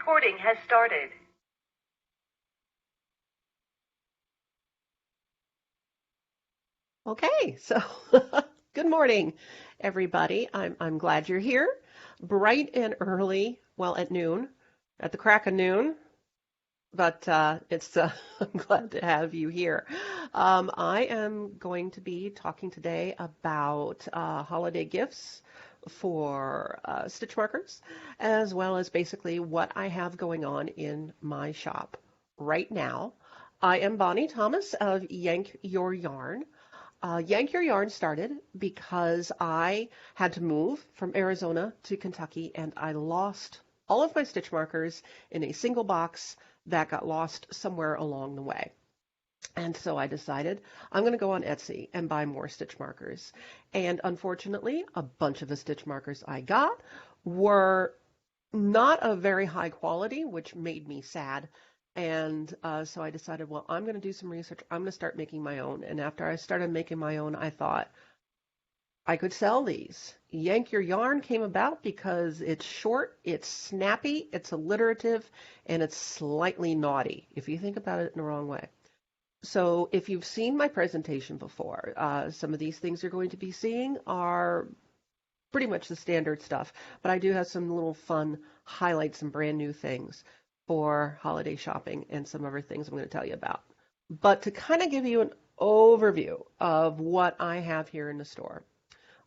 recording has started. Okay, so good morning, everybody. I'm glad you're here, bright and early. Well, at noon, at the crack of noon. But it's I'm glad to have you here. I am going to be talking today about holiday gifts for stitch markers, as well as basically what I have going on in my shop right now. I am Bonnie Thomas of Yank Your Yarn. Yank Your Yarn started because I had to move from Arizona to Kentucky and I lost all of my stitch markers in a single box that got lost somewhere along the way. And so I decided I'm going to go on Etsy and buy more stitch markers. And unfortunately, a bunch of the stitch markers I got were not of very high quality, which made me sad. And so I decided, well, I'm going to do some research. I'm going to start making my own. And after I started making my own, I thought I could sell these. Yank Your Yarn came about because it's short, it's snappy, it's alliterative, and it's slightly naughty, if you think about it in the wrong way. So if you've seen my presentation before, some of these things you're going to be seeing are pretty much the standard stuff, but I do have some little fun highlights and brand new things for holiday shopping and some other things I'm going to tell you about. But to kind of give you an overview of what I have here in the store,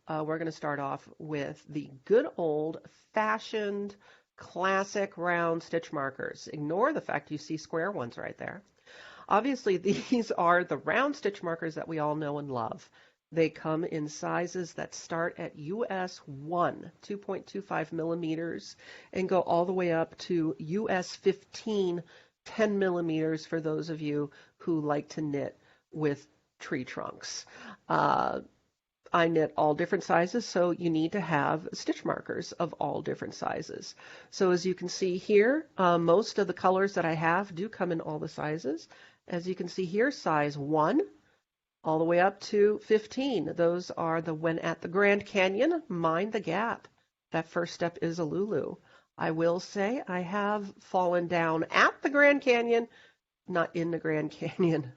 we're going to start off with the good old-fashioned classic round stitch markers. Ignore the fact you see square ones right there. Obviously, these are the round stitch markers that we all know and love. They come in sizes that start at US 1, 2.25 millimeters, and go all the way up to US 15, 10 millimeters for those of you who like to knit with tree trunks. I knit all different sizes, so you need to have stitch markers of all different sizes. So as you can see here, most of the colors that I have do come in all the sizes. As you can see here, size 1 all the way up to 15. Those are the when at the Grand Canyon, mind the gap. That first step is a Lulu. I will say I have fallen down at the Grand Canyon, not in the Grand Canyon.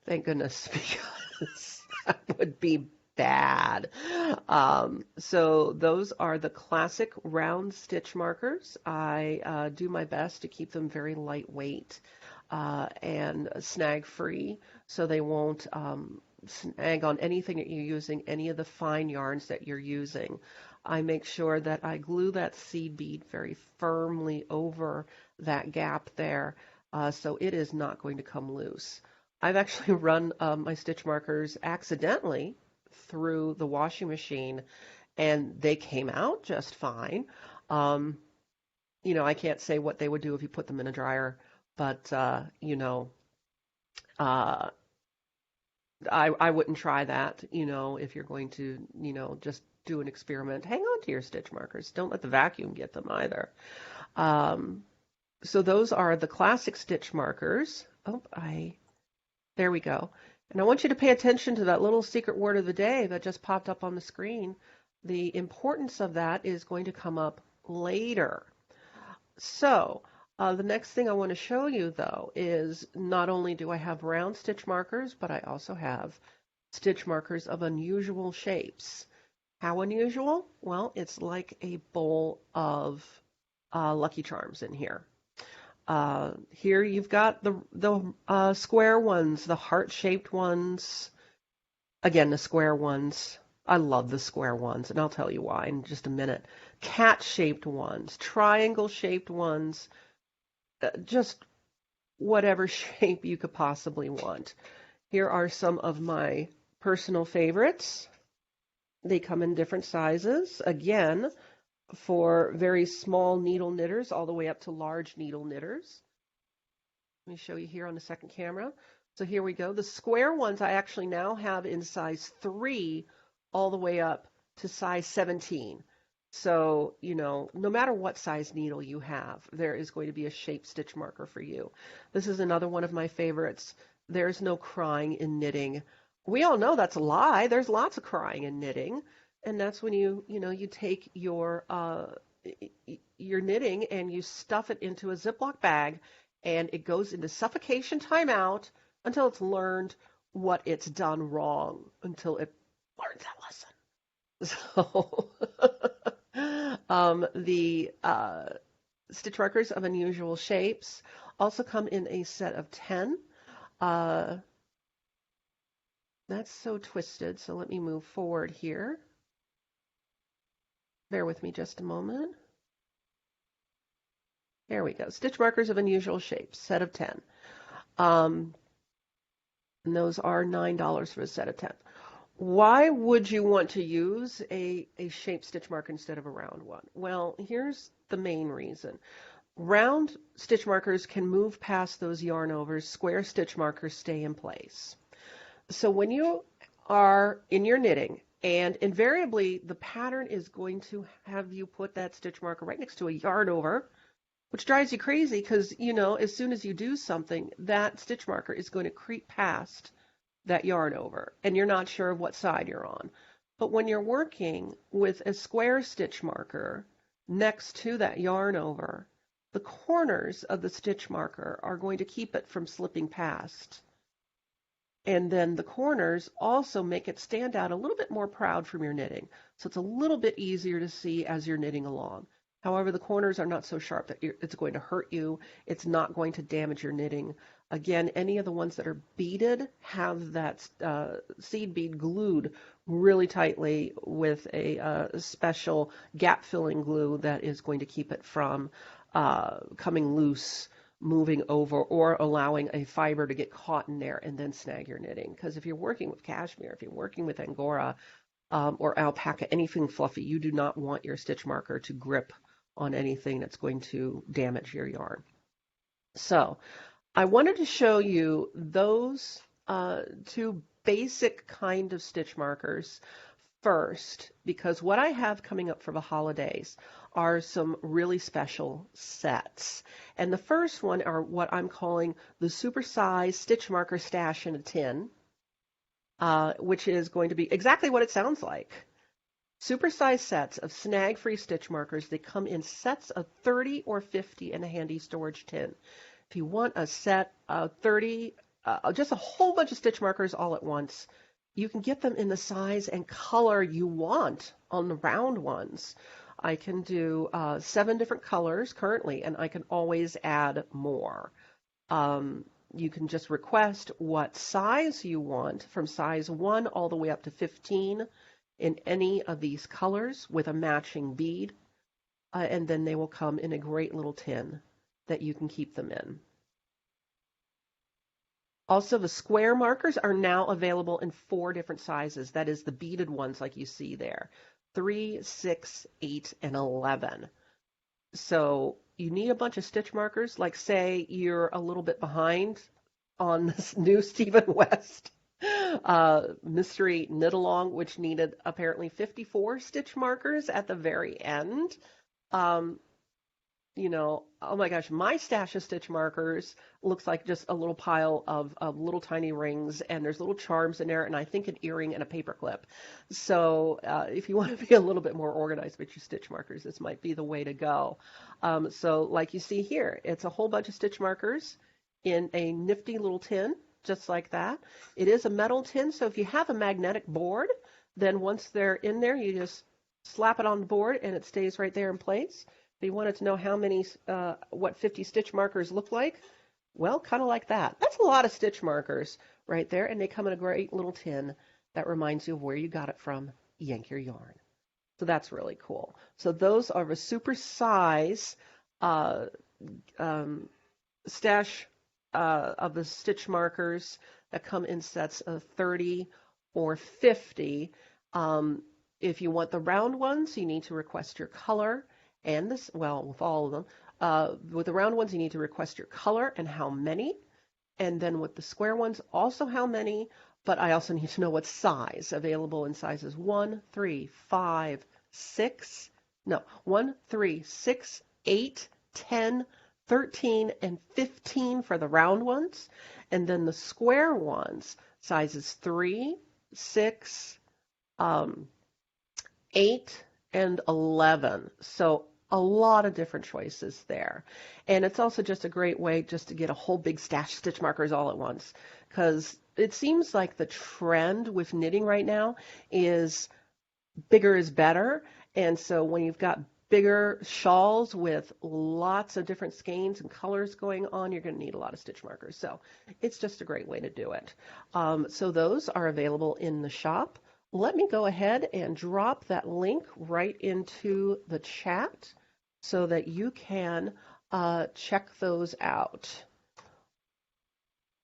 Thank goodness, because that would be bad. So those are the classic round stitch markers. I do my best to keep them very lightweight and snag free, so they won't snag on anything that you're using, any of the fine yarns that you're using. I make sure that I glue that seed bead very firmly over that gap there, so it is not going to come loose. I've actually run my stitch markers accidentally through the washing machine, and they came out just fine. I can't say what they would do if you put them in a dryer, but I wouldn't try that, if you're going to, just do an experiment. Hang on to your stitch markers. Don't let the vacuum get them either. So those are the classic stitch markers. There we go. And I want you to pay attention to that little secret word of the day that just popped up on the screen. The importance of that is going to come up later. So the next thing I want to show you, though, is not only do I have round stitch markers, but I also have stitch markers of unusual shapes. How unusual? Well, it's like a bowl of Lucky Charms in here. Here you've got the square ones, the heart-shaped ones. Again, the square ones. I love the square ones, and I'll tell you why in just a minute. Cat-shaped ones, triangle-shaped ones, just whatever shape you could possibly want. Here are some of my personal favorites. They come in different sizes. Again, for very small needle knitters all the way up to large needle knitters. Let me show you here on the second camera. So here we go. The square ones I actually now have in size 3 all the way up to size 17. So, no matter what size needle you have, there is going to be a shape stitch marker for you. This is another one of my favorites. There's no crying in knitting. We all know that's a lie. There's lots of crying in knitting. And that's when you take your you're knitting and you stuff it into a Ziploc bag and it goes into suffocation timeout until it's learned what it's done wrong, until it learns that lesson. So, the stitch markers of unusual shapes also come in a set of 10. Uh, that's so twisted, so let me move forward here. Bear with me just a moment. There we go. Stitch markers of unusual shapes, set of 10. And those are $9 for a set of 10. Why would you want to use a shape stitch marker instead of a round one? Well, here's the main reason. Round stitch markers can move past those yarn overs. Square stitch markers stay in place. So when you are in your knitting, and invariably the pattern is going to have you put that stitch marker right next to a yarn over, which drives you crazy because, as soon as you do something, that stitch marker is going to creep past that yarn over, and you're not sure of what side you're on. But when you're working with a square stitch marker next to that yarn over, the corners of the stitch marker are going to keep it from slipping past. And then the corners also make it stand out a little bit more proud from your knitting. So it's a little bit easier to see as you're knitting along. However, the corners are not so sharp that it's going to hurt you. It's not going to damage your knitting. Again, any of the ones that are beaded have that seed bead glued really tightly with a special gap-filling glue that is going to keep it from coming loose, moving over, or allowing a fiber to get caught in there and then snag your knitting. Because if you're working with cashmere, if you're working with Angora or alpaca, anything fluffy, you do not want your stitch marker to grip on anything that's going to damage your yarn. So I wanted to show you those two basic kind of stitch markers first, because what I have coming up for the holidays are some really special sets. And the first one are what I'm calling the supersized stitch marker stash in a tin, which is going to be exactly what it sounds like. Supersized sets of snag-free stitch markers. They come in sets of 30 or 50 in a handy storage tin. If you want a set of 30, just a whole bunch of stitch markers all at once, you can get them in the size and color you want on the round ones. I can do 7 different colors currently, and I can always add more. You can just request what size you want, from size 1 all the way up to 15 in any of these colors with a matching bead, and then they will come in a great little tin that you can keep them in. Also, the square markers are now available in 4 different sizes. That is the beaded ones like you see there. 3, 6, 8, and 11. So you need a bunch of stitch markers. Like say you're a little bit behind on this new Stephen West mystery knit along, which needed apparently 54 stitch markers at the very end. Oh my gosh, my stash of stitch markers looks like just a little pile of little tiny rings, and there's little charms in there, and I think an earring and a paper clip. So if you want to be a little bit more organized with your stitch markers, this might be the way to go. So like you see here, it's a whole bunch of stitch markers in a nifty little tin, just like that. It is a metal tin, so if you have a magnetic board, then once they're in there, you just slap it on the board, and it stays right there in place. If you wanted to know how many, what 50 stitch markers look like, well, kind of like that. That's a lot of stitch markers right there, and they come in a great little tin that reminds you of where you got it from, Yank Your Yarn. So that's really cool. So those are the super size stash of the stitch markers that come in sets of 30 or 50. If you want the round ones, you need to request your color. And this, well, with all of them, with the round ones, you need to request your color and how many. And then with the square ones, also how many. But I also need to know what size, available in sizes 1, 3, 5, 6, no, 1, 3, 6, 8, 10, 13, and 15 for the round ones. And then the square ones, sizes 3, 6, 8, and 11. So a lot of different choices there. And it's also just a great way just to get a whole big stash of stitch markers all at once, because it seems like the trend with knitting right now is bigger is better. And so when you've got bigger shawls with lots of different skeins and colors going on, you're going to need a lot of stitch markers. So it's just a great way to do it. So those are available in the shop. Let me go ahead and drop that link right into the chat so that you can check those out.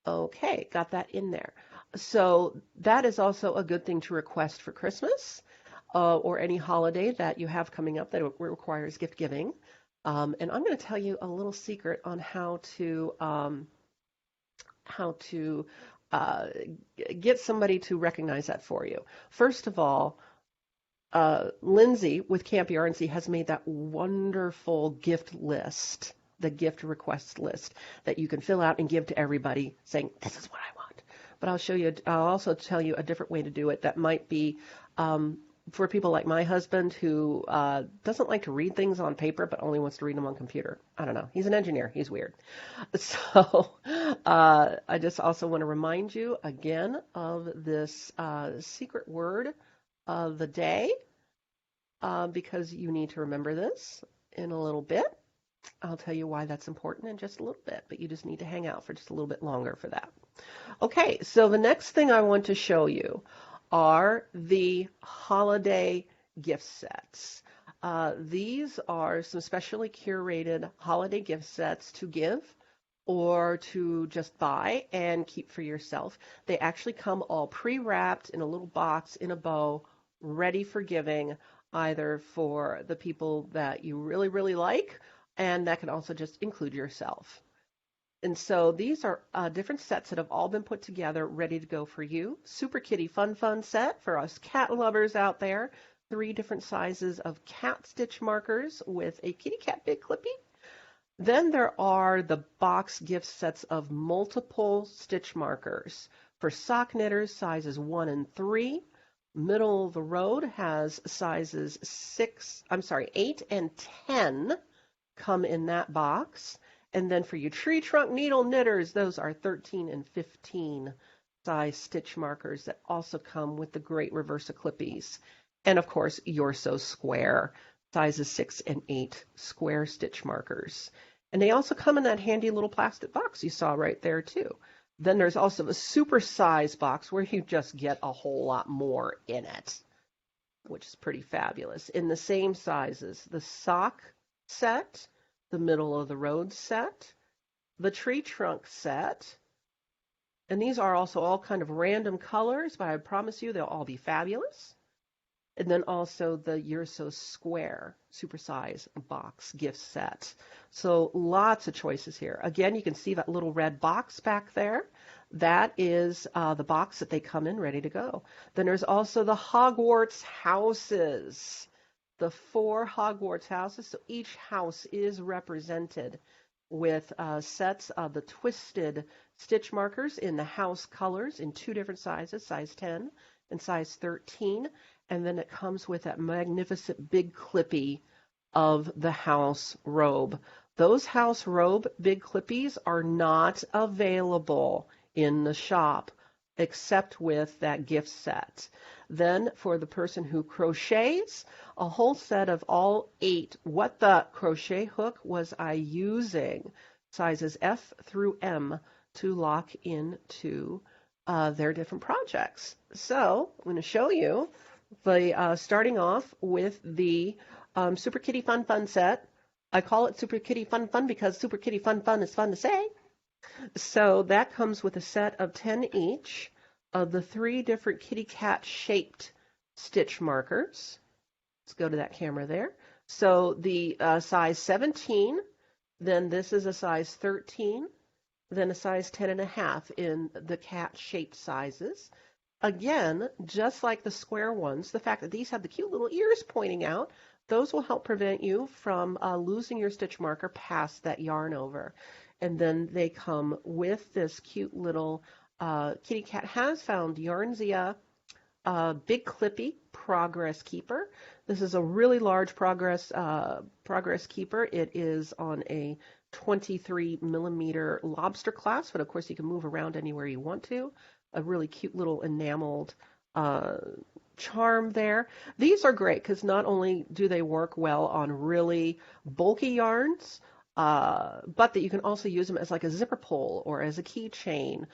Okay, got that in there. So that is also a good thing to request for Christmas or any holiday that you have coming up that requires gift giving. And I'm going to tell you a little secret on how to get somebody to recognize that for you. First of all, Lindsay with Camp Yarnsey has made that wonderful gift list, the gift request list that you can fill out and give to everybody saying, this is what I want. But I'll also tell you a different way to do it that might be for people like my husband who doesn't like to read things on paper but only wants to read them on computer. I don't know. He's an engineer. He's weird. So I just also want to remind you again of this secret word of the day because you need to remember this in a little bit. I'll tell you why that's important in just a little bit, but you just need to hang out for just a little bit longer for that. Okay, so the next thing I want to show you are the holiday gift sets. These are some specially curated holiday gift sets to give or to just buy and keep for yourself. They actually come all pre-wrapped in a little box in a bow, ready for giving, either for the people that you really, really like, and that can also just include yourself. And so these are different sets that have all been put together, ready to go for you. Super Kitty Fun Fun set for us cat lovers out there. 3 different sizes of cat stitch markers with a kitty cat big clippy. Then there are the box gift sets of multiple stitch markers for sock knitters, sizes 1 and 3. Middle of the road has sizes 8 and 10 come in that box. And then for you tree trunk needle knitters, those are 13 and 15 size stitch markers that also come with the great reversa clippies. And of course, You're So Square, sizes 6 and 8 square stitch markers. And they also come in that handy little plastic box you saw right there too. Then there's also a super size box where you just get a whole lot more in it, which is pretty fabulous. In the same sizes, the sock set, the middle of the road set, the tree trunk set, and these are also all kind of random colors, but I promise you they'll all be fabulous. And then also the You're So Square supersize box gift set. So lots of choices here. Again, you can see that little red box back there. That is the box that they come in ready to go. Then there's also the Hogwarts houses. The 4 Hogwarts houses. So each house is represented with sets of the twisted stitch markers in the house colors in 2 different sizes, size 10 and size 13. And then it comes with that magnificent big clippy of the house robe. Those house robe big clippies are not available in the shop except with that gift set. Then for the person who crochets, a whole set of all 8. What the crochet hook was I using? Sizes F through M to lock into their different projects. So I'm going to show you the starting off with the Super Kitty Fun Fun set. I call it Super Kitty Fun Fun because Super Kitty Fun Fun is fun to say. So that comes with a set of 10 each of the 3 different kitty cat shaped stitch markers. Let's go to that camera there. So the size 17, then this is a size 13, then a size 10.5 in the cat shaped sizes. Again, just like the square ones, the fact that these have the cute little ears pointing out, those will help prevent you from losing your stitch marker past that yarn over. And then they come with this cute little Kitty Cat Has Found Yarnzia Big Clippy Progress Keeper. This is a really large progress keeper. It is on a 23 millimeter lobster clasp, but of course you can move around anywhere you want to. A really cute little enameled uh, charm there. These are great because not only do they work well on really bulky yarns, but that you can also use them as like a zipper pull or as a keychain.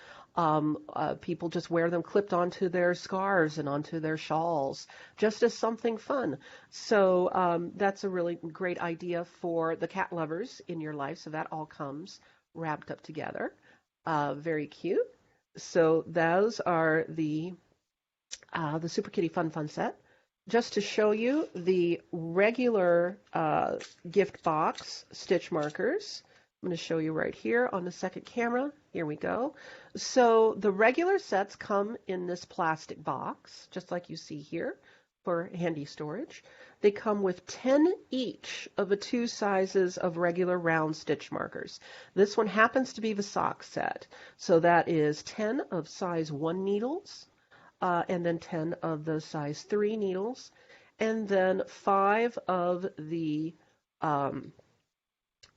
People just wear them clipped onto their scarves and onto their shawls, just as something fun. So that's a really great idea for the cat lovers in your life. So that all comes wrapped up together. Very cute. So those are the Super Kitty Fun Fun set. Just to show you the regular gift box stitch markers. I'm going to show you right here on the second camera. Here we go. So the regular sets come in this plastic box, just like you see here for handy storage. They come with 10 each of the 2 sizes of regular round stitch markers. This one happens to be the sock set. So that is 10 of size 1 needles, and then 10 of the size 3 needles, and then 5 of the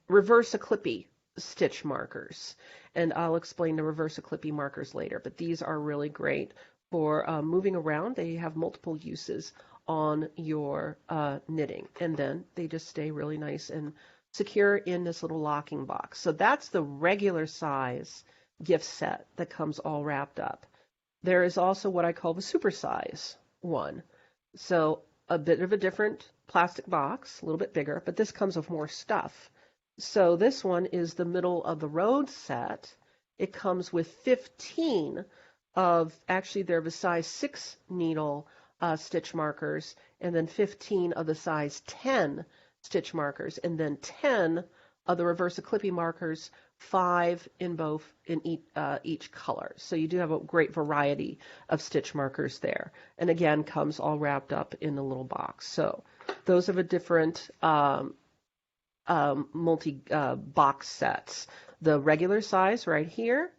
reverse-a-clippy stitch markers. And I'll explain the reverse-a-clippy markers later, but these are really great for moving around. They have multiple uses on your knitting, and then they just stay really nice and secure in this little locking box. So that's the regular size gift set that comes all wrapped up. There is also what I call the supersize one. So a bit of a different plastic box, a little bit bigger, but this comes with more stuff. So this one is the middle of the road set. It comes with 15 of, actually they're the size 6 needle stitch markers, and then 15 of the size 10 stitch markers, and then 10 of the reverse-a-clippy markers, 5 in each color. So you do have a great variety of stitch markers there. And again, comes all wrapped up in the little box. So those are the different multi-box sets. The regular size right here,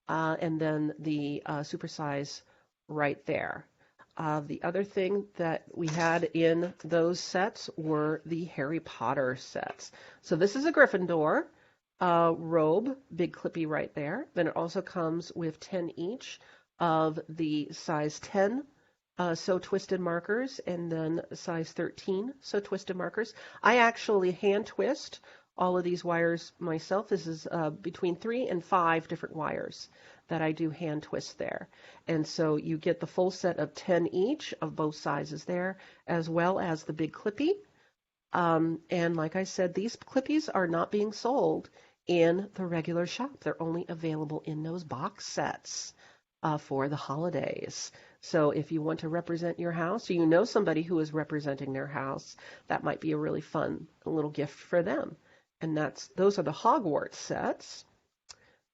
and then the super size right there. The other thing that we had in those sets were the Harry Potter sets. So this is a Gryffindor robe, big clippy right there. Then it also comes with 10 each of the size 10 sew twisted markers, and then size 13 sew twisted markers. I actually hand twist all of these wires myself. This is between 3 and 5 different wires that I do hand twist there. And so you get the full set of 10 each of both sizes there, as well as the big clippy. And like I said, these clippies are not being sold in the regular shop. They're only available in those box sets for the holidays. So if you want to represent your house, or you know somebody who is representing their house, that might be a really fun little gift for them. And those are the Hogwarts sets.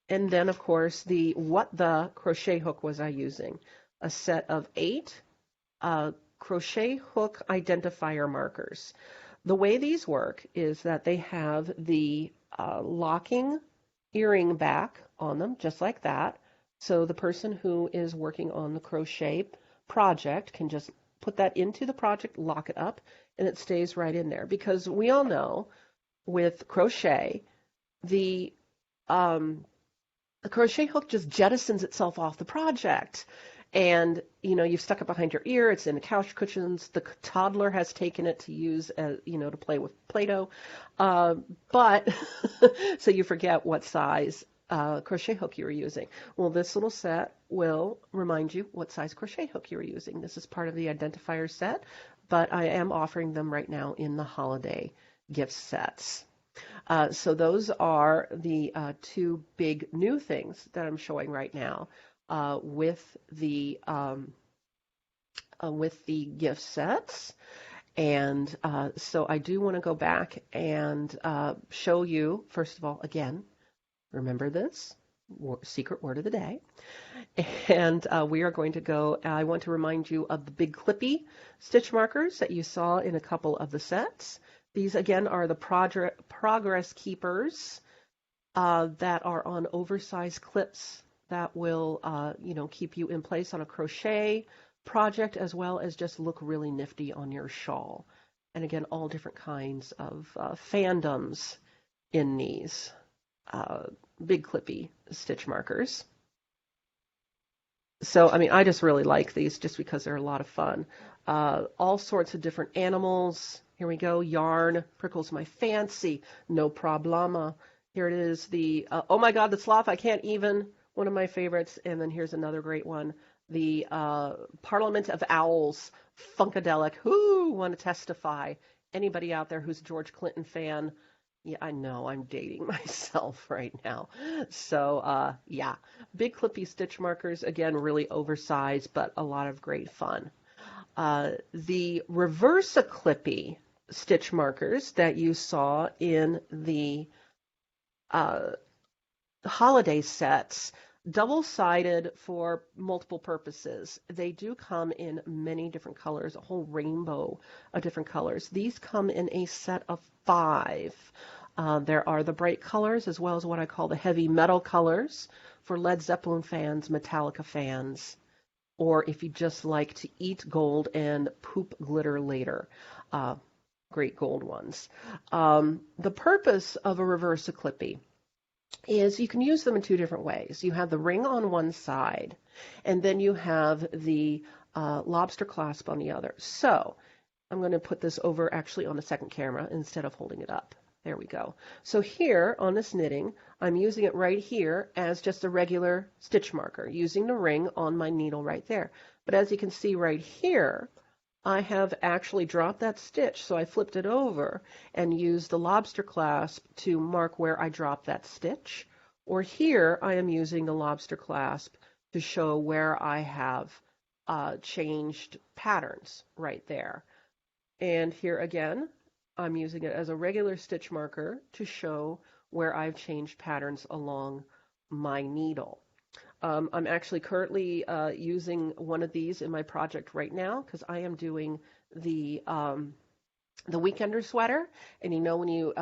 And then, of course, what the crochet hook was I using? A set of 8 crochet hook identifier markers. The way these work is that they have the locking earring back on them, just like that. So the person who is working on the crochet project can just put that into the project, lock it up, and it stays right in there. Because we all know with crochet, the crochet hook just jettisons itself off the project. And, you've stuck it behind your ear. It's in the couch cushions. The toddler has taken it to use, to play with Play-Doh. But, so you forget what size crochet hook you were using. Well, this little set will remind you what size crochet hook you were using. This is part of the identifier set, but I am offering them right now in the holiday gift sets. So those are the 2 big new things that I'm showing right now with the gift sets. And so I do want to go back and show you, first of all, again, remember this, secret word of the day. And we are going to go, I want to remind you of the big clippy stitch markers that you saw in a couple of the sets. These, again, are the progress keepers that are on oversized clips that will, keep you in place on a crochet project, as well as just look really nifty on your shawl. And again, all different kinds of fandoms in these uh, big clippy stitch markers. So, I mean, I just really like these just because they're a lot of fun. All sorts of different animals. Here we go. Yarn prickles my fancy. No problema. Here it is. Oh my God, the sloth. I can't even. One of my favorites. And then here's another great one. The Parliament of Owls. Funkadelic. Who want to testify? Anybody out there who's a George Clinton fan? Yeah, I know I'm dating myself right now. So, yeah. Big clippy stitch markers, again, really oversized, but a lot of great fun. The reversa clippy stitch markers that you saw in the uh, holiday sets, double-sided for multiple purposes. They do come in many different colors, a whole rainbow of different colors. These come in a set of 5. There are the bright colors as well as what I call the heavy metal colors for Led Zeppelin fans, Metallica fans, or if you just like to eat gold and poop glitter later. Great gold ones. The purpose of a reversa clippy is you can use them in 2 different ways. You have the ring on one side, and then you have the lobster clasp on the other. So I'm going to put this over actually on the second camera instead of holding it up. There we go. So here on this knitting, I'm using it right here as just a regular stitch marker, using the ring on my needle right there. But as you can see right here, I have actually dropped that stitch, so I flipped it over and used the lobster clasp to mark where I dropped that stitch. Or here, I am using the lobster clasp to show where I have changed patterns right there. And here again, I'm using it as a regular stitch marker to show where I've changed patterns along my needle. I'm actually currently using one of these in my project right now because I am doing the weekender sweater. And you know when you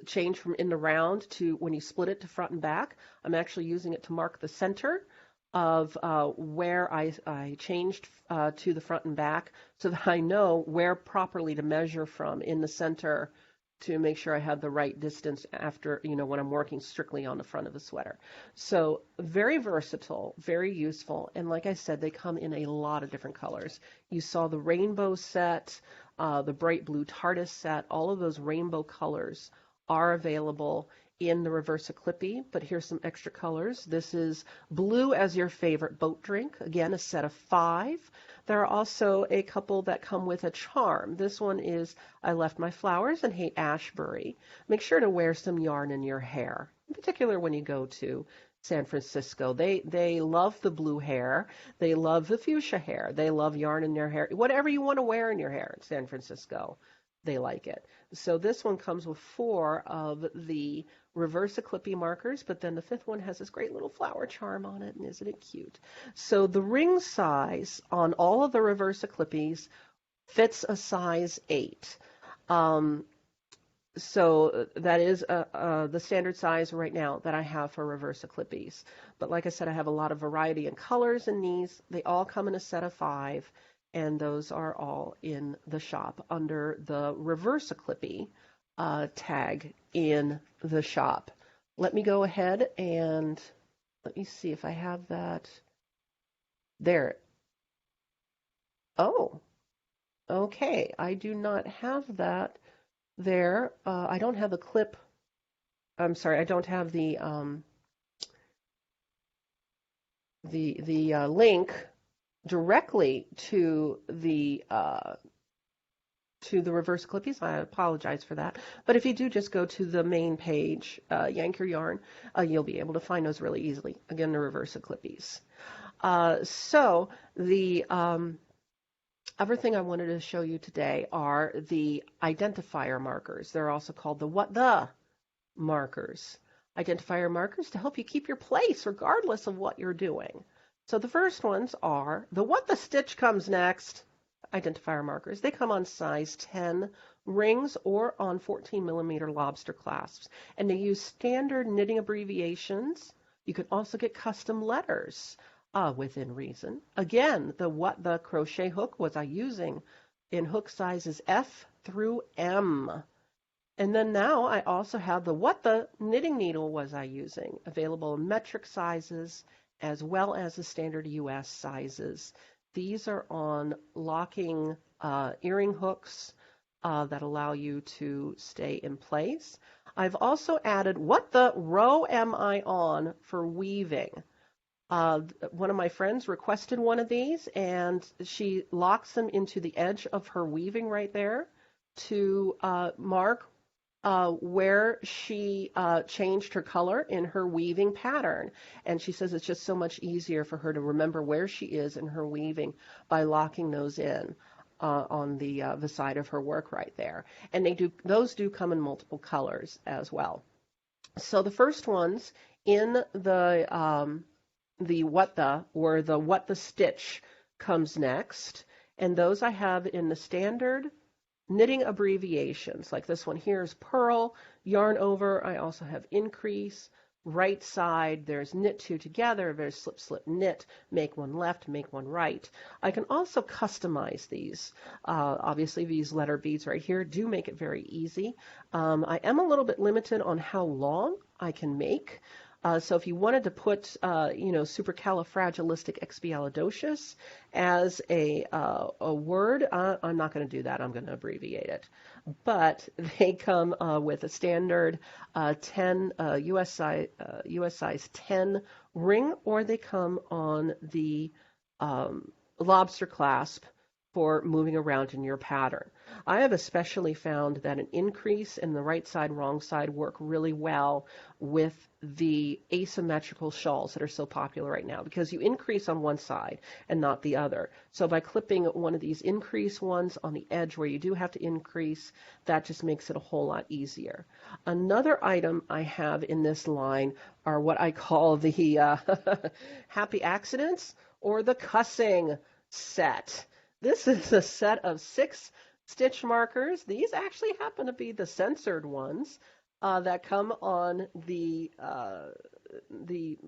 change from in the round to when you split it to front and back, I'm actually using it to mark the center of where I changed to the front and back so that I know where properly to measure from in the center to make sure I have the right distance after, when I'm working strictly on the front of the sweater. So very versatile, very useful. And like I said, they come in a lot of different colors. You saw the rainbow set, the bright blue TARDIS set, all of those rainbow colors are available in the Reversa Clippy, but here's some extra colors. This is blue as your favorite boat drink. Again, a set of 5. There are also a couple that come with a charm. This one is I left my flowers and hate Ashbury. Make sure to wear some yarn in your hair, in particular when you go to San Francisco. They love the blue hair. They love the fuchsia hair. They love yarn in their hair. Whatever you want to wear in your hair in San Francisco, they like it. So this one comes with 4 of the Reversa Clippy markers, but then the 5th one has this great little flower charm on it, and isn't it cute? So the ring size on all of the Reversa Clippies fits a size 8. So that is the standard size right now that I have for Reversa Clippies. But like I said, I have a lot of variety in colors in these. They all come in a set of 5, and those are all in the shop under the Reversa Clippy tag in the shop. Let me go ahead and let me see if I have that there. Oh, okay. I do not have that there. I don't have the clip. I'm sorry, I don't have the link directly to the Reversa Clippies. I apologize for that. But if you do just go to the main page, Yank Your Yarn, you'll be able to find those really easily. Again, the Reversa Clippies. So the other thing I wanted to show you today are the identifier markers. They're also called the what the markers. Identifier markers to help you keep your place regardless of what you're doing. So the first ones are the what the stitch comes next identifier markers. They come on size 10 rings or on 14 millimeter lobster clasps, and they use standard knitting abbreviations. You can also get custom letters within reason. Again, the what the crochet hook was I using in hook sizes F through M. And then now I also have the what the knitting needle was I using, available in metric sizes as well as the standard US sizes. These are on locking earring hooks that allow you to stay in place. I've also added what the row am I on for weaving. One of my friends requested one of these, and she locks them into the edge of her weaving right there to mark where she changed her color in her weaving pattern. And she says it's just so much easier for her to remember where she is in her weaving by locking those in on the side of her work right there. And those do come in multiple colors as well. So the first ones in the what the stitch comes next, and those I have in the standard knitting abbreviations, like this one here is purl, yarn over. I also have increase, right side, there's knit two together, there's slip, slip, knit, make one left, make one right. I can also customize these. Obviously, these letter beads right here do make it very easy. I am a little bit limited on how long I can make. So if you wanted to put, supercalifragilisticexpialidocious as a word, I'm not going to do that. I'm going to abbreviate it. But they come with a standard 10 US size 10 ring, or they come on the lobster clasp for moving around in your pattern. I have especially found that an increase in the right side, wrong side work really well with the asymmetrical shawls that are so popular right now, because you increase on one side and not the other. So by clipping one of these increase ones on the edge where you do have to increase, that just makes it a whole lot easier. Another item I have in this line are what I call the happy accidents or the cussing set. This is a set of 6 stitch markers. These actually happen to be the censored ones that come on the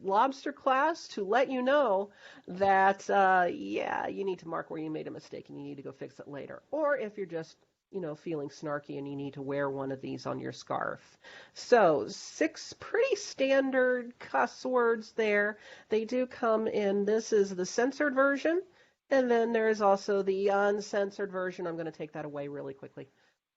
lobster class to let you know that, you need to mark where you made a mistake and you need to go fix it later. Or if you're just, feeling snarky and you need to wear one of these on your scarf. So 6 pretty standard cuss words there. They do come in, this is the censored version. And then there is also the uncensored version. I'm going to take that away really quickly,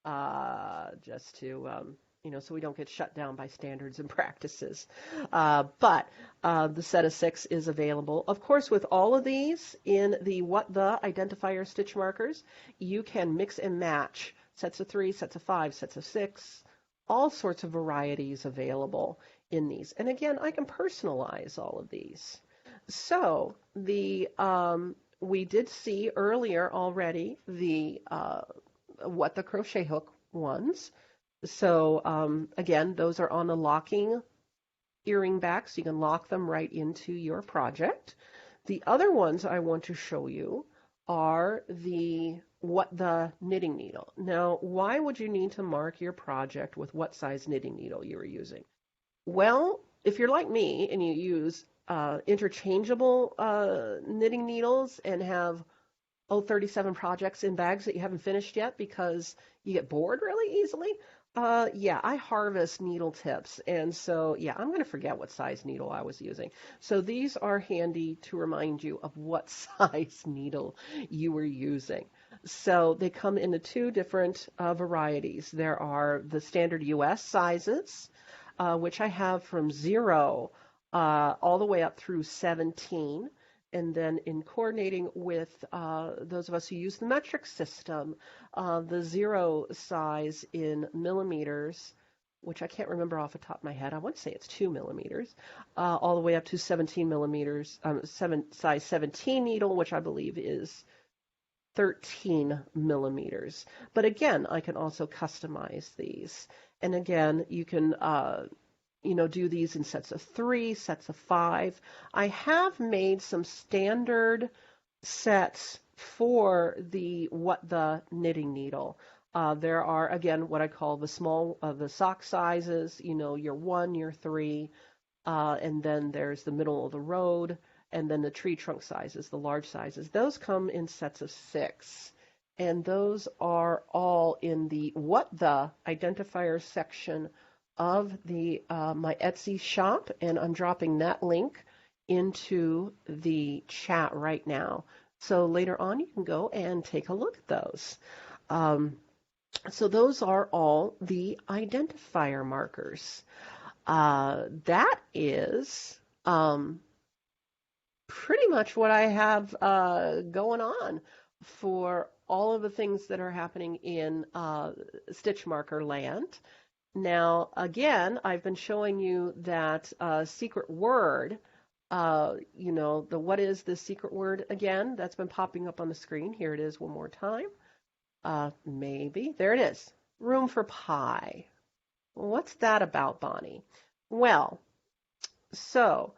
just to, so we don't get shut down by standards and practices. But the set of 6 is available. Of course, with all of these in the what the identifier stitch markers, you can mix and match sets of 3, sets of 5, sets of 6, all sorts of varieties available in these. And again, I can personalize all of these. So we did see earlier already the what the crochet hook ones. So again, those are on the locking earring back, so you can lock them right into your project. The other ones I want to show you are the what the knitting needle. Now, why would you need to mark your project with what size knitting needle you were using? Well, if you're like me and you use interchangeable knitting needles and have 37 projects in bags that you haven't finished yet because you get bored really easily, I harvest needle tips. And so, I'm going to forget what size needle I was using. So these are handy to remind you of what size needle you were using. So they come into 2 different varieties. There are the standard US sizes, which I have from 0 all the way up through 17. And then in coordinating with those of us who use the metric system, the 0 size in millimeters, which I can't remember off the top of my head. I want to say it's 2 millimeters, all the way up to 17 millimeters, size 17 needle, which I believe is 13 millimeters. But again, I can also customize these. And again, you can do these in sets of 3, sets of 5. I have made some standard sets for the what the knitting needle. There are, again, what I call the small, the sock sizes, your 1, your 3, and then there's the middle of the road, and then the tree trunk sizes, the large sizes. Those come in sets of 6. and those are all in the What the identifier section of the my Etsy shop, and I'm dropping that link into the chat right now. So later on, you can go and take a look at those. Um, so those are all the identifier markers. That is pretty much what I have going on for all of the things that are happening in stitch marker land. Now, again, I've been showing you that secret word. The what is the secret word again? That's been popping up on the screen. Here it is one more time. Maybe. There it is. Room for pie. What's that about, Bonnie? Well, so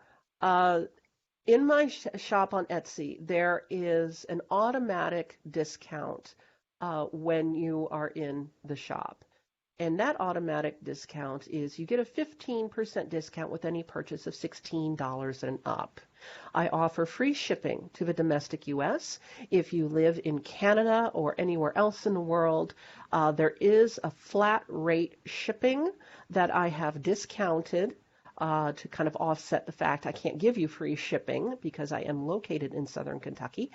in my shop on Etsy, there is an automatic discount when you are in the shop. And that automatic discount is you get a 15% discount with any purchase of $16 and up. I offer free shipping to the domestic U.S. If you live in Canada or anywhere else in the world, there is a flat rate shipping that I have discounted to kind of offset the fact I can't give you free shipping because I am located in Southern Kentucky.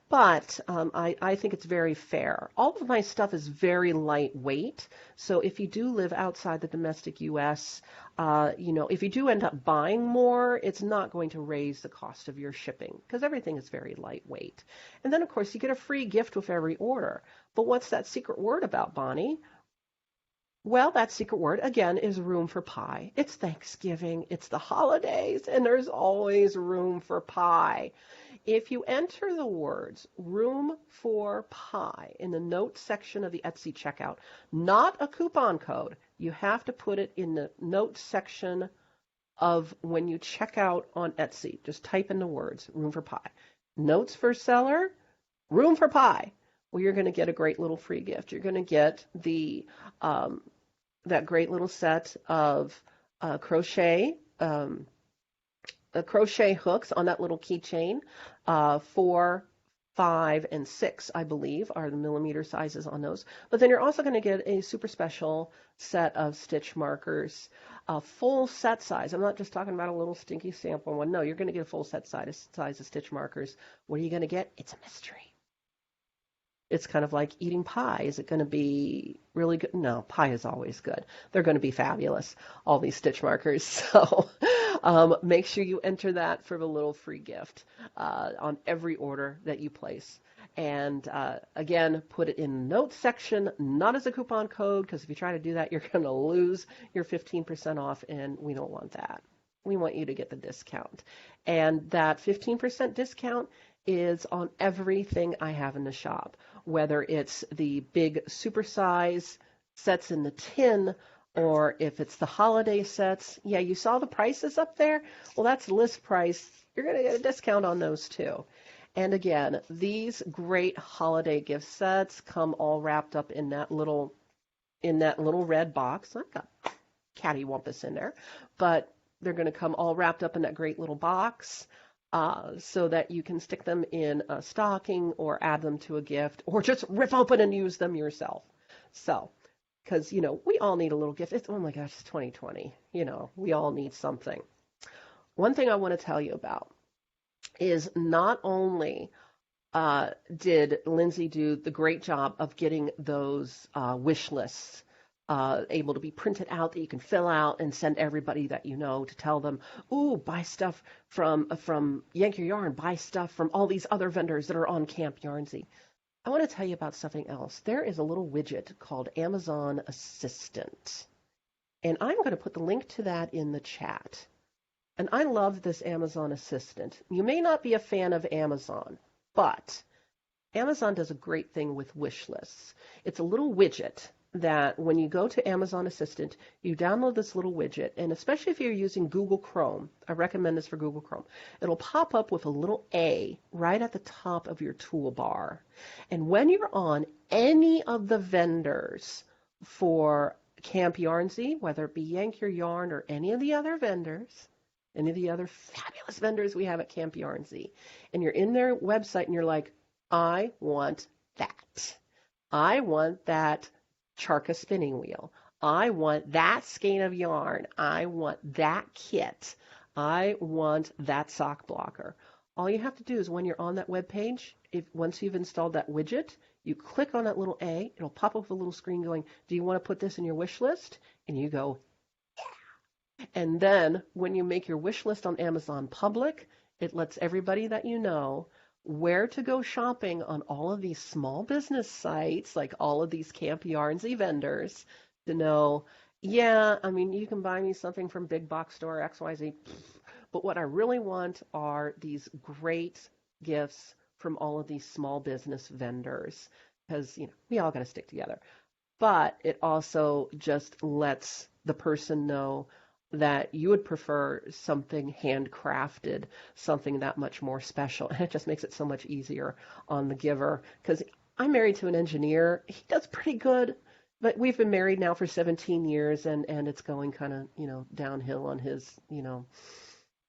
But I think it's very fair. All of my stuff is very lightweight. So if you do live outside the domestic U.S., if you do end up buying more, it's not going to raise the cost of your shipping because everything is very lightweight. And then, of course, you get a free gift with every order. But what's that secret word about, Bonnie? Well, that secret word, again, is room for pie. It's Thanksgiving, it's the holidays, and there's always room for pie. If you enter the words room for pie in the notes section of the Etsy checkout, not a coupon code, you have to put it in the notes section of when you check out on Etsy. Just type in the words room for pie. Notes for seller, room for pie. Well, you're going to get a great little free gift. You're going to get the that great little set of crochet hooks on that little keychain. 4, 5, and 6, I believe, are the millimeter sizes on those. But then you're also going to get a super special set of stitch markers, a full set size. I'm not just talking about a little stinky sample one. No, you're going to get a full set size of stitch markers. What are you going to get? It's a mystery. It's kind of like eating pie. Is it going to be really good? No, pie is always good. They're going to be fabulous, all these stitch markers. So make sure you enter that for the little free gift on every order that you place. And again, put it in the notes section, not as a coupon code, because if you try to do that, you're going to lose your 15% off, and we don't want that. We want you to get the discount. And that 15% discount is on everything I have in the shop, whether it's the big supersize sets in the tin or if it's the holiday sets. Yeah, you saw the prices up there? Well, that's list price. You're going to get a discount on those too. And again, these great holiday gift sets come all wrapped up in that little red box. I've got cattywampus in there, but they're going to come all wrapped up in that great little box. So that you can stick them in a stocking or add them to a gift or just rip open and use them yourself. So, because, we all need a little gift. Oh my gosh, it's 2020. We all need something. One thing I want to tell you about is not only did Lindsay do the great job of getting those wish lists able to be printed out that you can fill out and send everybody that you know to tell them, ooh, buy stuff from Yank Your Yarn, buy stuff from all these other vendors that are on Camp Yarnsy. I want to tell you about something else. There is a little widget called Amazon Assistant, and I'm going to put the link to that in the chat. And I love this Amazon Assistant. You may not be a fan of Amazon, but Amazon does a great thing with wish lists. It's a little widget that when you go to Amazon Assistant, you download this little widget, and especially if you're using Google Chrome, I recommend this for Google Chrome, it'll pop up with a little A right at the top of your toolbar. And when you're on any of the vendors for Camp Yarnsy, whether it be Yank Your Yarn or any of the other vendors, any of the other fabulous vendors we have at Camp Yarnsy, and you're in their website and you're like, I want that. I want that Charka spinning wheel. I want that skein of yarn. I want that kit. I want that sock blocker. All you have to do is when you're on that web page, if once you've installed that widget, you click on that little A, it'll pop up a little screen going, "Do you want to put this in your wish list?" And you go, and then when you make your wish list on Amazon Public, it lets everybody that you know where to go shopping on all of these small business sites, like all of these Camp Yarnsy vendors, to know, yeah, I mean, you can buy me something from Big Box Store XYZ, but what I really want are these great gifts from all of these small business vendors, because, we all got to stick together. But it also just lets the person know that you would prefer something handcrafted, something that much more special. And it just makes it so much easier on the giver. Because I'm married to an engineer. He does pretty good, but we've been married now for 17 years, and it's going kind of, downhill on his,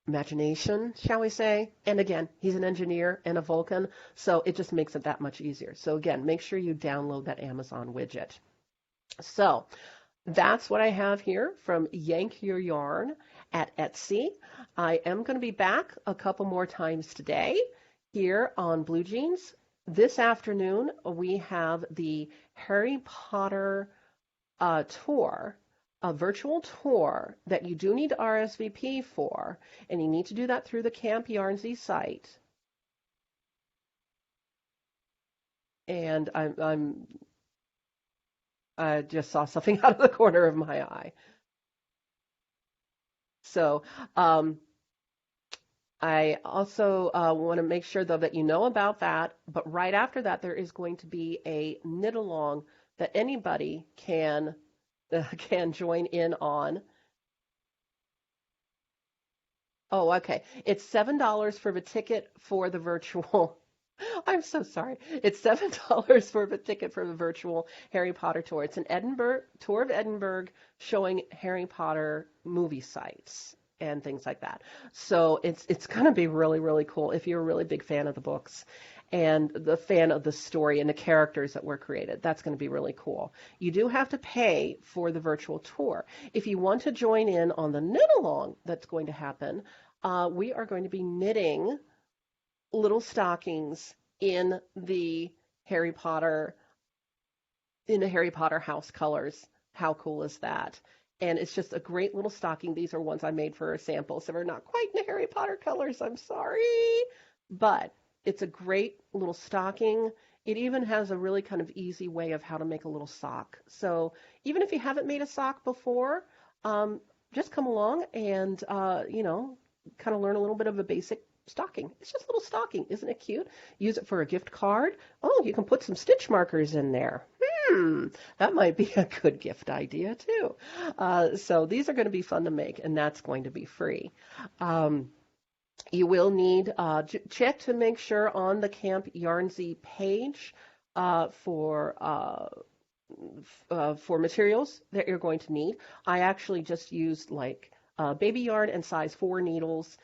imagination, shall we say. And again, he's an engineer and a Vulcan, so it just makes it that much easier. So again, make sure you download that Amazon widget. So that's what I have here from Yank Your Yarn at Etsy. I am going to be back a couple more times today here on Blue Jeans. This afternoon, we have the Harry Potter tour, a virtual tour that you do need to RSVP for, and you need to do that through the Camp Yarnsy site. And I just saw something out of the corner of my eye. So I also want to make sure, though, that you know about that. But right after that, there is going to be a knit along that anybody can join in on. Oh, okay. It's $7 for the ticket for the virtual. I'm so sorry. It's $7 for the ticket for the virtual Harry Potter tour. It's an Edinburgh tour of Edinburgh showing Harry Potter movie sites and things like that. So it's going to be really, really cool if you're a really big fan of the books and the fan of the story and the characters that were created. That's going to be really cool. You do have to pay for the virtual tour. If you want to join in on the knit along that's going to happen, we are going to be knitting little stockings Harry Potter in the Harry Potter house colors. How cool is that? And it's just a great little stocking. These are ones I made for a sample, so they're not quite in the Harry Potter colors. I'm sorry. But it's a great little stocking. It even has a really kind of easy way of how to make a little sock. So even if you haven't made a sock before, just come along and, kind of learn a little bit of a basic stocking. It's just a little stocking. Isn't it cute? Use it for a gift card. Oh, you can put some stitch markers in there. That might be a good gift idea too. So these are going to be fun to make, and that's going to be free. You will need check to make sure on the Camp Yarnsy page for materials that you're going to need. I actually just used baby yarn and size 4 needles.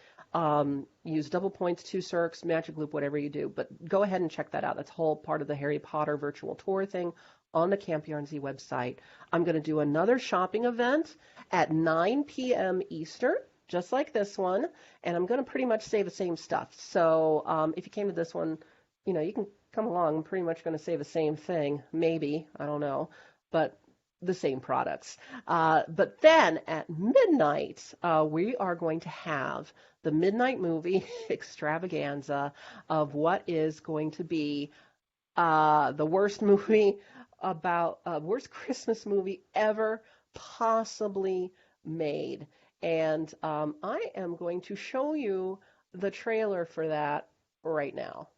Use double points, 2 circs, magic loop, whatever you do. But go ahead and check that out. That's whole part of the Harry Potter virtual tour thing on the Camp Yarnsy website. I'm going to do another shopping event at 9 p.m. Eastern, just like this one, and I'm going to pretty much say the same stuff. So if you came to this one, you can come along. I'm pretty much going to say the same thing, maybe, I don't know, but the same products. But then at midnight, we are going to have the midnight movie extravaganza of what is going to be the worst worst Christmas movie ever possibly made. And I am going to show you the trailer for that right now.